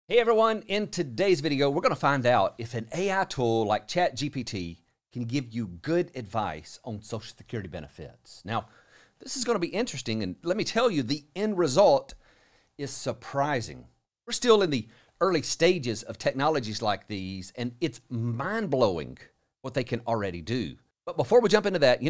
Hey everyone, in today's video, we're going to find out if an AI tool like ChatGPT can give you good advice on Social Security benefits. Now, this is going to be interesting, and let me tell you, the end result is surprising. We're still in the early stages of technologies like these, and it's mind-blowing what they can already do. But before we jump into that,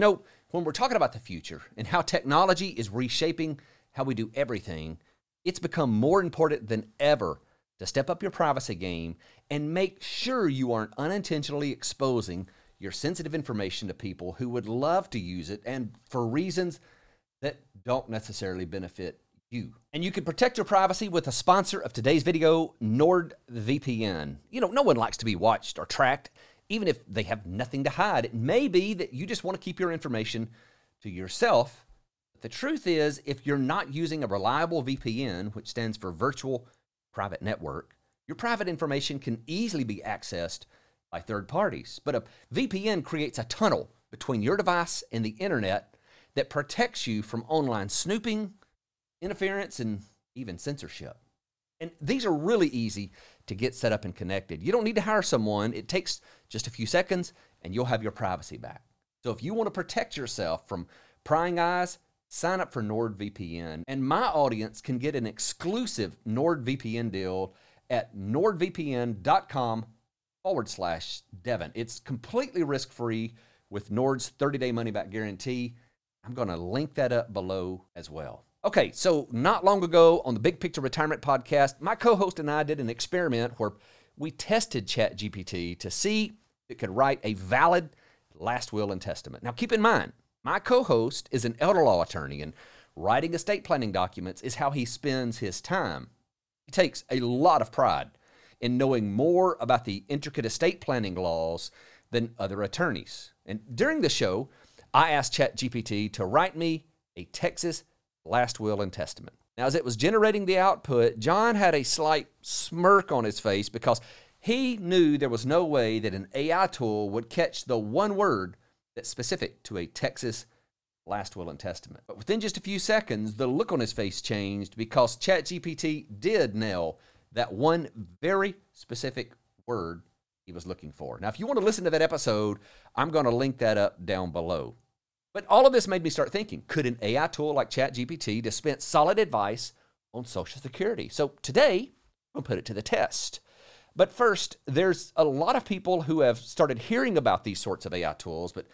when we're talking about the future and how technology is reshaping how we do everything, it's become more important than ever to step up your privacy game and make sure you aren't unintentionally exposing your sensitive information to people who would love to use it and for reasons that don't necessarily benefit you. And you can protect your privacy with a sponsor of today's video, NordVPN. No one likes to be watched or tracked, even if they have nothing to hide. It may be that you just want to keep your information to yourself. But the truth is, if you're not using a reliable VPN, which stands for Virtual Private Network, your private information can easily be accessed by third parties. But a VPN creates a tunnel between your device and the internet that protects you from online snooping, interference, and even censorship. And these are really easy to get set up and connected. You don't need to hire someone. It takes just a few seconds and you'll have your privacy back. So if you want to protect yourself from prying eyes, sign up for NordVPN, and my audience can get an exclusive NordVPN deal at nordvpn.com/Devin. It's completely risk-free with Nord's 30-day money-back guarantee. I'm going to link that up below as well. Okay, so not long ago on the Big Picture Retirement Podcast, my co-host and I did an experiment where we tested ChatGPT to see if it could write a valid last will and testament. Now, keep in mind, my co-host is an elder law attorney, and writing estate planning documents is how he spends his time. He takes a lot of pride in knowing more about the intricate estate planning laws than other attorneys. And during the show, I asked ChatGPT to write me a Texas last will and testament. Now, as it was generating the output, John had a slight smirk on his face because he knew there was no way that an AI tool would catch the one word that's specific to a Texas last will and testament. But within just a few seconds, the look on his face changed because ChatGPT did nail that one very specific word he was looking for. Now, if you want to listen to that episode, I'm going to link that up down below. But all of this made me start thinking, could an AI tool like ChatGPT dispense solid advice on Social Security? So today, we'll put it to the test. But first, there's a lot of people who have started hearing about these sorts of AI tools, but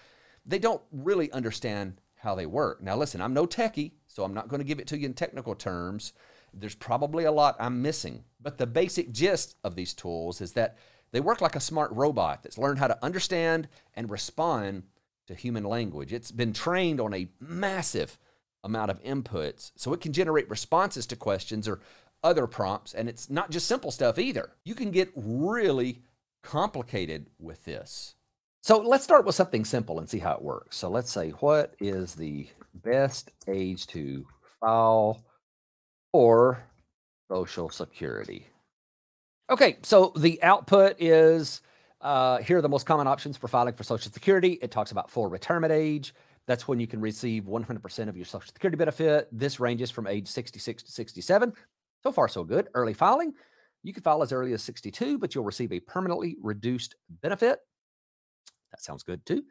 they don't really understand how they work. Now listen, I'm no techie, so I'm not going to give it to you in technical terms. There's probably a lot I'm missing. But the basic gist of these tools is that they work like a smart robot that's learned how to understand and respond to human language. It's been trained on a massive amount of inputs, so it can generate responses to questions or other prompts, and it's not just simple stuff either. You can get really complicated with this. So let's start with something simple and see how it works. So let's say, what is the best age to file for Social Security? Okay, so the output is, here are the most common options for filing for Social Security. It talks about full retirement age. That's when you can receive 100% of your Social Security benefit. This ranges from age 66 to 67. So far, so good. Early filing, you can file as early as 62, but you'll receive a permanently reduced benefit. That sounds good too.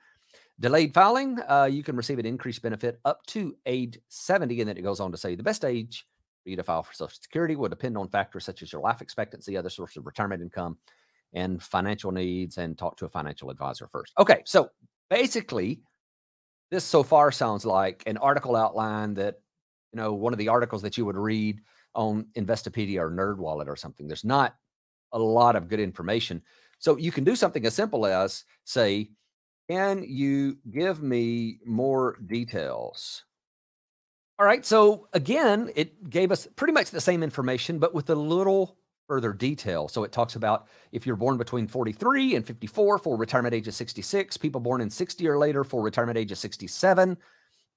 Delayed filing, you can receive an increased benefit up to age 70. And then it goes on to say the best age for you to file for Social Security will depend on factors such as your life expectancy, other sources of retirement income, and financial needs, and talk to a financial advisor first. Okay, so basically, this so far sounds like an article outline that, one of the articles that you would read on Investopedia or NerdWallet or something. There's not a lot of good information. So you can do something as simple as say, can you give me more details? All right. So again, it gave us pretty much the same information, but with a little further detail. So it talks about if you're born between 43 and 54 for retirement age of 66, people born in 60 or later for retirement age of 67.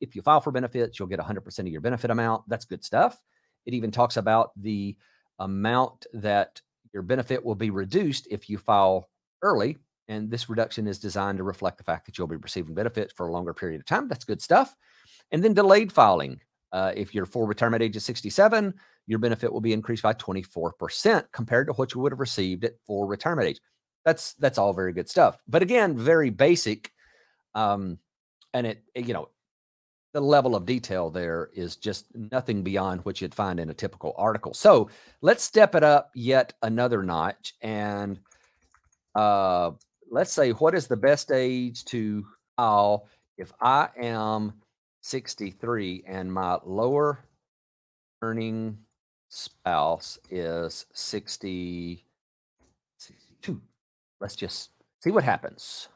If you file for benefits, you'll get 100% of your benefit amount. That's good stuff. It even talks about the amount that your benefit will be reduced if you file early. And this reduction is designed to reflect the fact that you'll be receiving benefits for a longer period of time. That's good stuff. And then delayed filing. If you're for retirement age of 67, your benefit will be increased by 24% compared to what you would have received at full retirement age. That's all very good stuff. But again, very basic. And the level of detail there is just nothing beyond what you'd find in a typical article. So let's step it up yet another notch. And let's say, what is the best age to file if I am 63 and my lower earning spouse is 62? Let's just see what happens.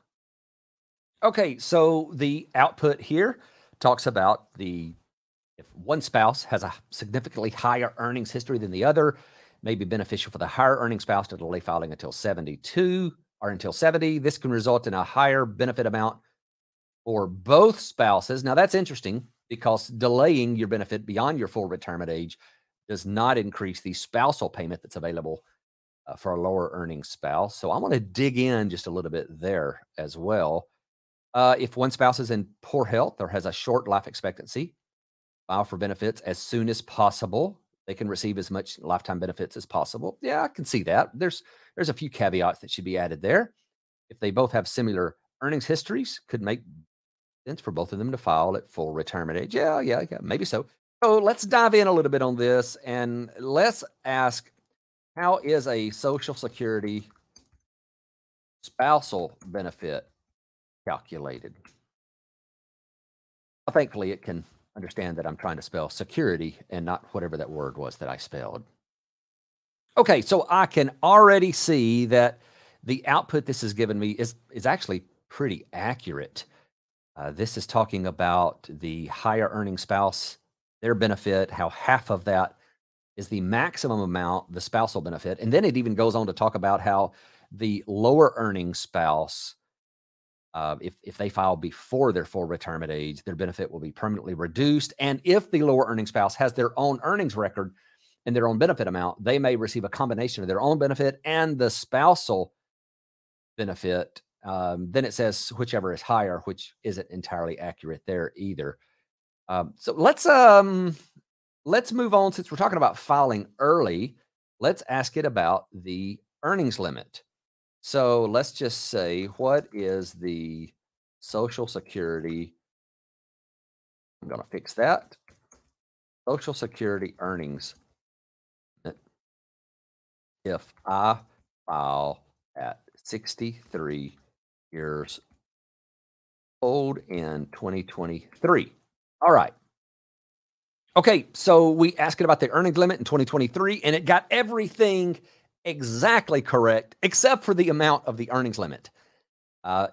Okay, so the output here talks about if one spouse has a significantly higher earnings history than the other, may be beneficial for the higher earning spouse to delay filing until 72 or until 70. This can result in a higher benefit amount for both spouses. Now that's interesting because delaying your benefit beyond your full retirement age does not increase the spousal payment that's available for a lower earning spouse. So I want to dig in just a little bit there as well. If one spouse is in poor health or has a short life expectancy, file for benefits as soon as possible. They can receive as much lifetime benefits as possible. Yeah, I can see that. There's a few caveats that should be added there. If they both have similar earnings histories, could make sense for both of them to file at full retirement age. Yeah, maybe so. So let's dive in a little bit on this and let's ask, how is a Social Security spousal benefit calculated? Well, thankfully, it can understand that I'm trying to spell security and not whatever that word was that I spelled. Okay, so I can already see that the output this has given me is actually pretty accurate. This is talking about the higher earning spouse, their benefit, how half of that is the maximum amount, the spousal benefit. And then it even goes on to talk about how the lower earning spouse, if they file before their full retirement age, their benefit will be permanently reduced. And if the lower earning spouse has their own earnings record and their own benefit amount, they may receive a combination of their own benefit and the spousal benefit. Then it says whichever is higher, which isn't entirely accurate there either. So let's move on. Since we're talking about filing early, let's ask it about the earnings limit. So let's just say, what is the Social Security? I'm going to fix that. Social Security earnings if I file at 63 years old in 2023. All right. Okay, so we asked it about the earnings limit in 2023, and it got everything exactly correct, except for the amount of the earnings limit.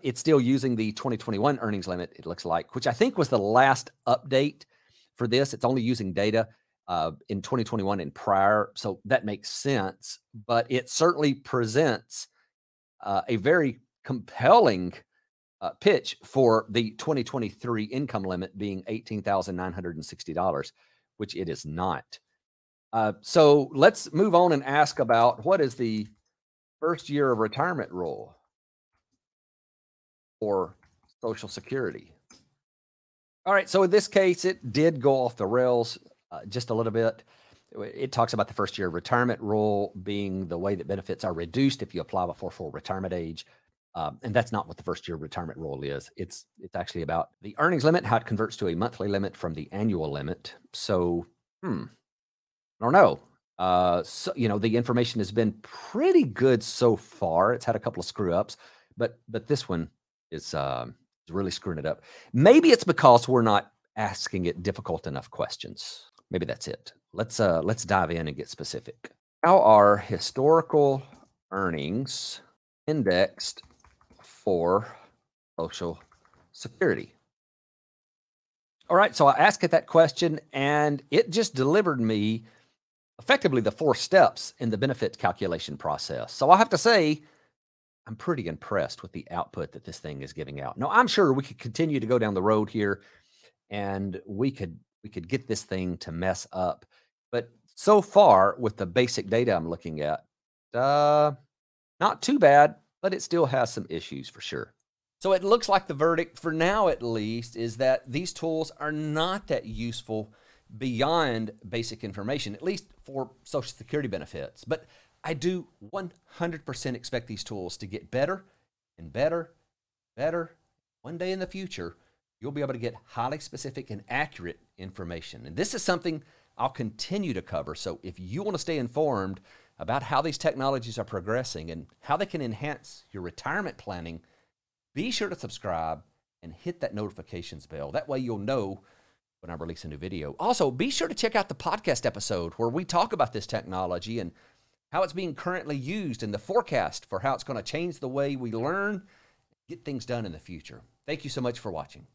It's still using the 2021 earnings limit, it looks like, which I think was the last update for this. It's only using data in 2021 and prior, so that makes sense. But it certainly presents a very compelling pitch for the 2023 income limit being $18,960, which it is not. So let's move on and ask about, what is the first year of retirement rule for Social Security? All right, so in this case, it did go off the rails just a little bit. It talks about the first year of retirement rule being the way that benefits are reduced if you apply before full retirement age. And that's not what the first year retirement rule is. It's actually about the earnings limit, how it converts to a monthly limit from the annual limit. So, I don't know. So, the information has been pretty good so far. It's had a couple of screw ups, but this one is really screwing it up. Maybe it's because we're not asking it difficult enough questions. Maybe that's it. Let's dive in and get specific. How are historical earnings indexed for Social Security? All right, so I asked it that question, and it just delivered me effectively the 4 steps in the benefit calculation process. So I have to say, I'm pretty impressed with the output that this thing is giving out. Now, I'm sure we could continue to go down the road here, and we could get this thing to mess up. But so far, with the basic data I'm looking at, not too bad, but it still has some issues for sure. So it looks like the verdict, for now at least, is that these tools are not that useful beyond basic information, at least for Social Security benefits. But I do 100% expect these tools to get better and better, better. One day in the future, you'll be able to get highly specific and accurate information. And this is something I'll continue to cover. So if you want to stay informed about how these technologies are progressing and how they can enhance your retirement planning, be sure to subscribe and hit that notifications bell. That way you'll know when I release a new video. Also, be sure to check out the podcast episode where we talk about this technology and how it's being currently used and the forecast for how it's going to change the way we learn, get things done in the future. Thank you so much for watching.